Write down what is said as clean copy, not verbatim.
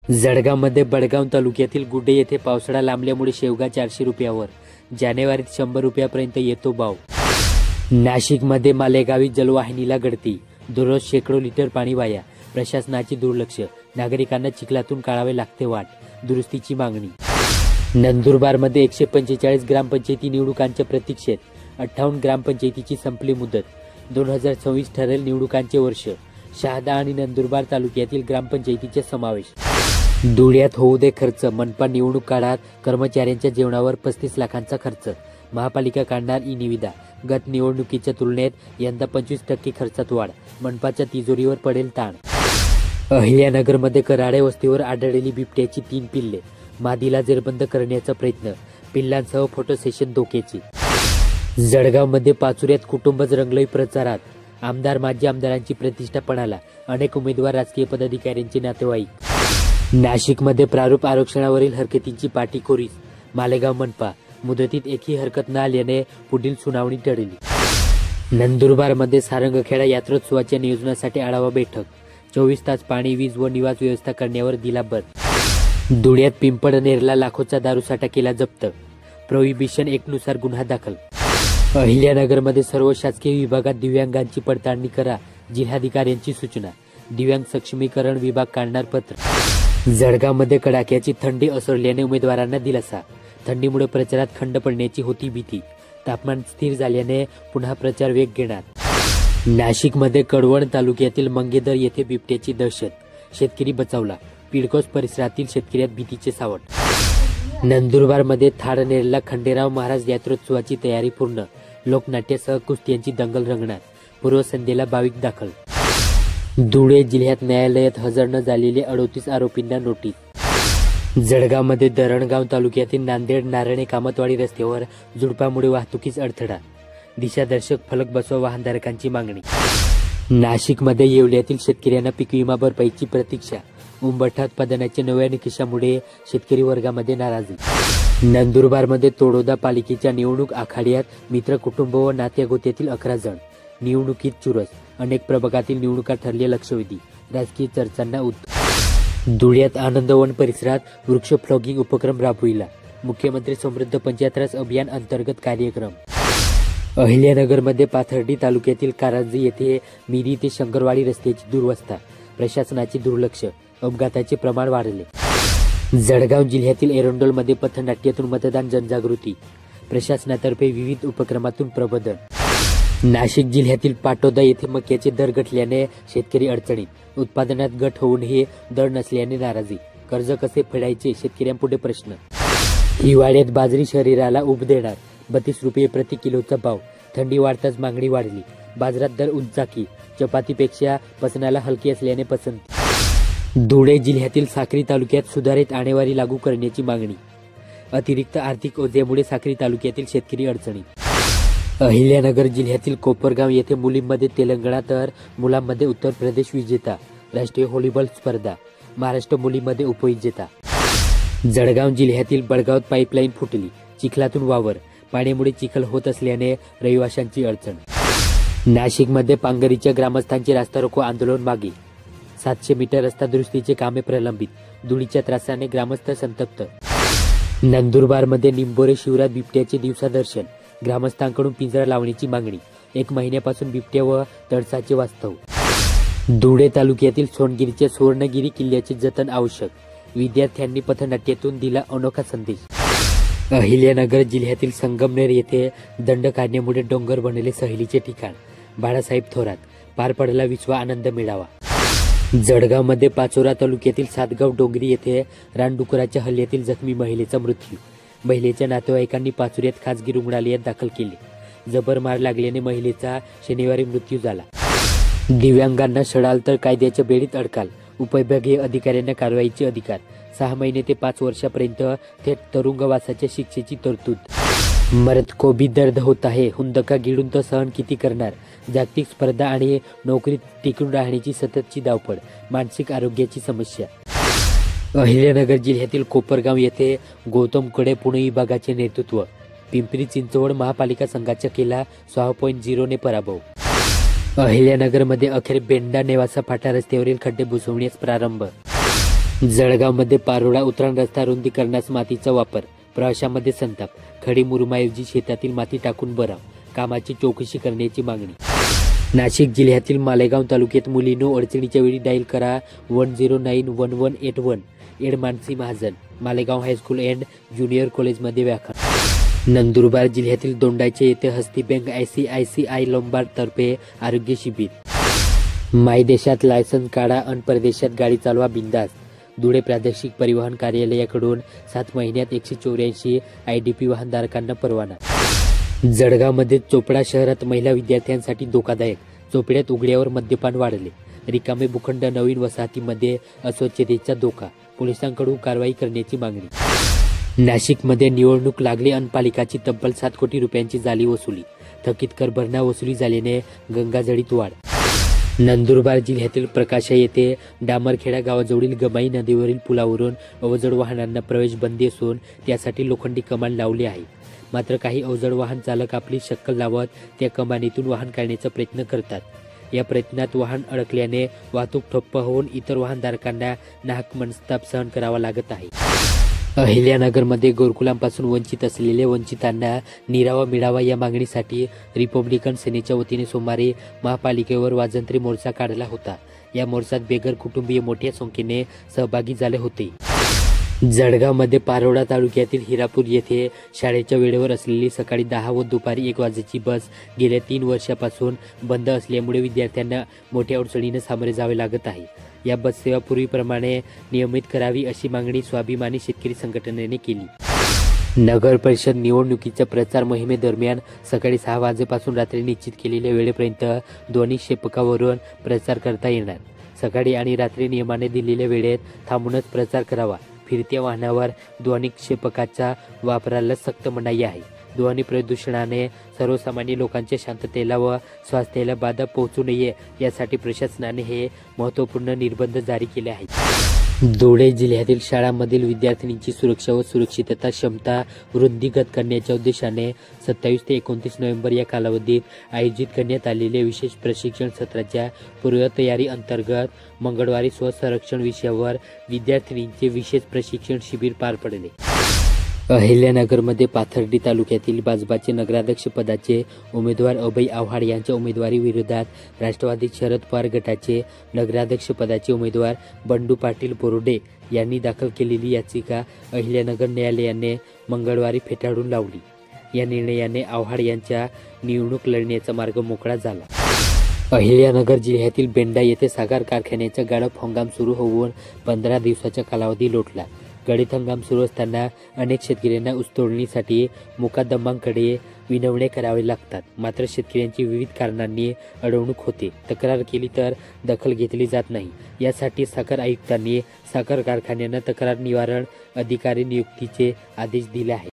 जळगावमध्ये बडगाव तालुक्यातील गुड्डे येथे पावसाळा लांबल्यामुळे शेवगा 400 रुपयावर, जानेवारीत 100 रुपयापर्यंत येतो भाव। नाशिकमध्ये मालेगावी जलवाहिनीला गळती, दररोज शेकडो लिटर पाणी वाया, प्रशासनाचे दुर्लक्ष, नागरिकांना चिखलातून काढावे लागते वाट, दुरुस्तीची मागणी। नंदुरबारमध्ये 145 ग्रामपंचायती निवडणुकांच्या प्रतीक्षेत, 58 ग्रामपंचायतीची संपली मुदत, 2026 ठरेल निवडणुकांचे वर्ष, शहादा आणि नंदुरबार तालुक्यातील ग्रामपंचायतीचा समावेश। धुळ्यात होऊ दे खर्च, मनपा निवडणूक काळात कर्मचाऱ्यांच्या जेवणावर 35 लाखांचा खर्च, महापालिका काढणार ई निविदा, गत निवडणुकीच्या तुलनेत यंदा 25% खर्चात वाढ, मनपाच्या तिजोरीवर पडेल ताण। अहिल्यानगरमध्ये कराडे वस्तीवर आढळलेली बिबट्याची 3 पिल्ले, मादीला जेरबंद करण्याचा प्रयत्न, पिल्लांसह फोटो सेशन धोक्याची। जळगावमध्ये पाचुऱ्यात कुटुंबच रंगलंय प्रचारात, आमदार माजी आमदारांची प्रतिष्ठा पणाला, अनेक उमेदवार राजकीय पदाधिकाऱ्यांचे नातेवाईक। नाशिकमध्ये प्रारूप आरक्षणावरील हरकतींची पाठीकोरीस, मालेगाव मनपा, मुदतीत एकही हरकत न आल्याने पुढील सुनावणी टळली। नंदुरबारमध्ये सारंगखेडा यात्रोत्सवाच्या नियोजनासाठी आढावा बैठक, 24 तास पाणी, वीज व निवास व्यवस्था करण्यावर दिला भर। धुळ्यात पिंपळनेरला लाखोचा दारूसाठा केला जप्त, प्रोहिबिशन 1 नुसार गुन्हा दाखल। अहिल्यानगरमध्ये सर्व शासकीय विभागात दिव्यांगांची पडताळणी करा, जिल्हाधिकाऱ्यांची सूचना, दिव्यांग सक्षमीकरण विभाग काढणार पत्र। जळगावमध्ये कडाक्याची थंडी ओसरल्याने उमेदवारांना दिलासा, थंडीमुळे प्रचारात खंड पडण्याची होती भीती, तापमान स्थिर झाल्याने पुन्हा प्रचार वेग घेणार। नाशिकमध्ये कळवण तालुक्यातील मंगेदर येथे बिबट्याची दहशत, शेतकरी बचावला, पिडकोस परिसरातील शेतकऱ्यात भीतीचे सावट। नंदुरबारमध्ये थाळनेरला खंडेराव महाराज यात्रोत्सवाची तयारी पूर्ण, लोकनाट्यासह कुस्त्यांची दंगल रंगणार, पूर्वसंध्येला भाविक दाखल। धुळे जिल्ह्यात न्यायालयात हजर न झालेले 38 आरोपींना नोटीस। जळगावमध्ये धरणगाव तालुक्यातील नांदेड नारणे कामतवाडी रस्त्यावर झुडपामुळे वाहतुकीस अडथळा, दिशादर्शक फलक बसवा वाहनधारकांची मागणी। नाशिकमध्ये येवल्यातील शेतकऱ्यांना पीक विमा भरपाईची प्रतीक्षा, उंबरठा उत्पादनाच्या नव्या निकषामुळे शेतकरी वर्गामध्ये नाराजी। नंदुरबारमध्ये तोडोदा पालिकेच्या निवडणूक आखाड्यात मित्र कुटुंब व नात्यागोत्यातील 11 जण, निवडणुकीत चुरस, अनेक प्रभागातील निवडणुका ठरले लक्षवेधी, राजकीय चर्चांना धुळ्यात आनंदवन परिसरात वृक्ष फ्लॉगिंग उपक्रम राबविला, मुख्यमंत्री समृद्ध पंचायत राज अभियान अंतर्गत कार्यक्रम। अहिल्यानगरमध्ये पाथर्डी तालुक्यातील कारंजी येथे मिरी ते शंकरवाडी रस्त्याची दुरवस्था, प्रशासनाचे दुर्लक्ष, अपघाताचे प्रमाण वाढले। जळगाव जिल्ह्यातील एरंडोलमध्ये पथनाट्यातून मतदान जनजागृती, प्रशासनातर्फे विविध उपक्रमातून प्रबोधन। नाशिक जिल्ह्यातील पाटोदा येथे मक्याचे दर घटल्याने शेतकरी अडचणीत, उत्पादनात घट होऊनही दर नसल्याने नाराजी, कर्ज कसे फेडायचे शेतकऱ्यांपुढे प्रश्न। हिवाळ्यात बाजरी शरीराला उब देणार, 32 रुपये प्रति किलोचा भाव, थंडी वाढताच मागणी वाढली, बाजारात दर उंचाकी, चपातीपेक्षा पचनाला हलकी असल्याने पसंती। धुळे जिल्ह्यातील साक्री तालुक्यात सुधारित आणेवारी लागू करण्याची मागणी, अतिरिक्त आर्थिक ओझ्यामुळे साक्री तालुक्यातील शेतकरी अडचणीत। अहिल्यानगर जिल्ह्यातील कोपरगाव येथे मुलींमध्ये तेलंगणा तर मुलांमध्ये उत्तर प्रदेश विजेता, राष्ट्रीय व्हॉलीबॉल स्पर्धा, महाराष्ट्र मुलींमध्ये उपविजेता। जळगाव जिल्ह्यातील बडगावात पाईपलाईन फुटली, चिखलातून वावर, पाण्यामुळे चिखल होत असल्याने रहिवाशांची अडचण। नाशिकमध्ये पांगरीच्या ग्रामस्थांचे रास्ता रोको आंदोलन मागे, 700 मीटर रस्ता दुरुस्तीचे कामे प्रलंबित, धुळीच्या त्रासाने ग्रामस्थ संतप्त। नंदुरबारमध्ये निंबोरे शिवरात बिबट्याचे दिवसादर्शन, ग्रामस्थांकडून पिंजरा लावण्याची मागणी, 1 महिन्यापासून बिबट्या व तडसाचे वास्तव। धुळे तालुक्यातील सोनगिरीच्या सुवर्णगिरी किल्ल्याचे जतन आवश्यक, विद्यार्थ्यांनी पथनाट्यातून दिला अनोखा संदेश। अहिल्यानगर जिल्ह्यातील संगमनेर येथे दंड काढण्यामुळे डोंगर बनले सहलीचे ठिकाण, बाळासाहेब थोरात, पार पडला 20वा आनंद मेळावा। जळगावमध्ये पाचोरा तालुक्यातील सातगाव डोंगरी येथे रानडुकराच्या हल्ल्यातील जखमी महिलेचा मृत्यू, महिलेच्या नातेवाईकांनी पाचोऱ्यात खासगी रुग्णालयात दाखल केले, जबर मार लागल्याने महिलेचा शनिवारी मृत्यू झाला। दिव्यांगांना शडाल तर कायद्याच्या बेडीत अडकाल, उपविभागीय अधिकाऱ्यांना कारवाईचे अधिकार, 6 महिने ते 5 वर्षापर्यंत थेट तुरुंगवासाच्या शिक्षेची तरतूद। मर्द को भी दर्द होता है, हुंदका गिळून तर सहन किती करणार, जागतिक स्पर्धा आणि नोकरीत टिकून राहण्याची सततची धावपळ, मानसिक आरोग्याची समस्या। अहिल्यानगर जिल्ह्यातील कोपरगाव येथे गौतम कडे पुणे विभागाचे नेतृत्व, पिंपरी चिंचवड महापालिका संघाचा केला 6.0 ने पराभव। अहिल्यानगरमध्ये अखेर बेंडा नेवासा फाटा रस्त्यावरील खड्डे बुजवण्यास प्रारंभ। जळगावमध्ये पारोळा उतराण रस्ता रुंदीकरणास मातीचा वापर, प्रवाशांमध्ये संताप. खडी मुरुमाऐवजी शेतातील माती टाकून भराव, कामाची चौकशी करण्याची मागणी. नाशिक जिल्ह्यातील मालेगाव तालुक्यात मुलींनो अडचणीच्या वेळी डायल करा 1091181. एड Mansi Mahajan, Malegaon high school and junior कॉलेजमध्ये व्याख्यान. नंदुरबार जिल्ह्यातील दोंडाचे येथे हस्ती बँक ICICI लोंबार्ड तर्फे आरोग्य शिबिर. मायदेशात लायसन्स काढा अन परदेशात गाडी चालवा बिंदास. धुळे प्रादेशिक परिवहन कार्यालयाकडून 7 महिन्यात 184 IDP वाहनधारकांना परवाना. जळगावमध्ये चोपडा शहरात महिला विद्यार्थ्यांसाठी धोकादायक. चोपड्यात उघड्यावर मद्यपान वाढले. रिकामे भूखंड, नवीन वसाहतीमध्ये अस्वच्छतेचा धोका. पोलिसांकडून कारवाई करण्याची मागणी. नाशिकमध्ये निवडणूक लागली अन पालिकाची तब्बल 7 कोटी रुपयांची झाली वसुली. थकीत कर भरणा वसुली झाल्याने गंगाजळीत वाढ. नंदुरबार जिल्ह्यातील प्रकाशा येथे डामरखेडा गावाजवळील गमाई नदीवरील पुलावरून अवजड वाहनांना प्रवेश बंदी असून त्यासाठी लोखंडी कमान लावली आहे. मात्र काही अवजड वाहन चालक आपली शक्कल लावत त्या कमानीतून वाहन काढण्याचा प्रयत्न करतात. या प्रयत्नात वाहन अडकल्याने वाहतूक ठप्प होऊन इतर वाहनधारकांना नाहक मनस्ताप सहन करावा लागत आहे. अहिल्यानगरमध्ये घरकुलांपासून वंचित असलेल्या वंचितांना निरावा मिळावा या मागणीसाठी रिपब्लिकन सेनेच्या वतीने सोमवारी महापालिकेवर वाजंत्री मोर्चा काढला होता. या मोर्चात बेघर कुटुंबीय मोठ्या संख्येने सहभागी झाले होते. जळगावमध्ये पारोळा तालुक्यातील हिरापूर येथे शाळेच्या वेळेवर असलेली सकाळी 10 व दुपारी 1 वाजेची बस गेल्या 3 वर्षापासून बंद असल्यामुळे विद्यार्थ्यांना मोठ्या अडचणींना सामोरे जावे लागत आहे. या बससेवा पूर्वीप्रमाणे नियमित करावी अशी मागणी स्वाभिमानी शेतकरी संघटनेने केली. नगर परिषद निवडणुकीच्या प्रचार मोहिमेदरम्यान सकाळी 6 वाजेपासून रात्री निश्चित केलेल्या वेळेपर्यंत ध्वनी क्षेपकावरून प्रचार करता येणार. सकाळी आणि रात्री नियमाने दिलेल्या वेळेत थांबूनच प्रचार करावा. फिरत्या वाहनावर ध्वनी क्षेपकाच्या वापराला सक्त मनाई आहे. ध्वनी प्रदूषणाने सर्वसामान्य लोकांच्या शांततेला व स्वास्थ्याला बाधा पोहोचू नये यासाठी प्रशासनाने हे महत्त्वपूर्ण निर्बंध जारी केले आहेत. धुळे जिल्ह्यातील शाळांमधील विद्यार्थिनींची सुरक्षा व सुरक्षितता क्षमता वृद्धिगत करण्याच्या उद्देशाने 27 ते 29 नोव्हेंबर या कालावधीत आयोजित करण्यात आलेल्या विशेष प्रशिक्षण सत्राच्या पूर्वतयारी अंतर्गत मंगळवारी स्वसंरक्षण विषयावर विद्यार्थिनींचे विशेष प्रशिक्षण शिबिर पार पडले. अहिल्यानगरमध्ये पाथर्डी तालुक्यातील भाजपाचे नगराध्यक्ष पदाचे उमेदवार अभय आव्हाड यांच्या उमेदवारी विरोधात राष्ट्रवादी शरद पवार गटाचे नगराध्यक्ष पदाचे उमेदवार बंडू पाटील बोर्डे यांनी दाखल केलेली याचिका अहिल्यानगर न्यायालयाने मंगळवारी फेटाळून लावली. या निर्णयाने आव्हाड यांच्या निवडणूक लढण्याचा मार्ग मोकळा झाला. अहिल्यानगर जिल्ह्यातील बेंडा येथे साखर कारखान्याचा गाळप हंगाम सुरू होऊन 15 दिवसाचा कालावधी लोटला. गळीत हंगाम सुरू असताना अनेक शेतकऱ्यांना ऊसतोडणीसाठी मुकादमांकडे विनवण्या करावे लागतात. मात्र शेतकऱ्यांची विविध कारणांनी अडवणूक होते. तक्रार केली तर दखल घेतली जात नाही. यासाठी साखर आयुक्तांनी साखर कारखान्यांना तक्रार निवारण अधिकारी नियुक्तीचे आदेश दिले आहेत.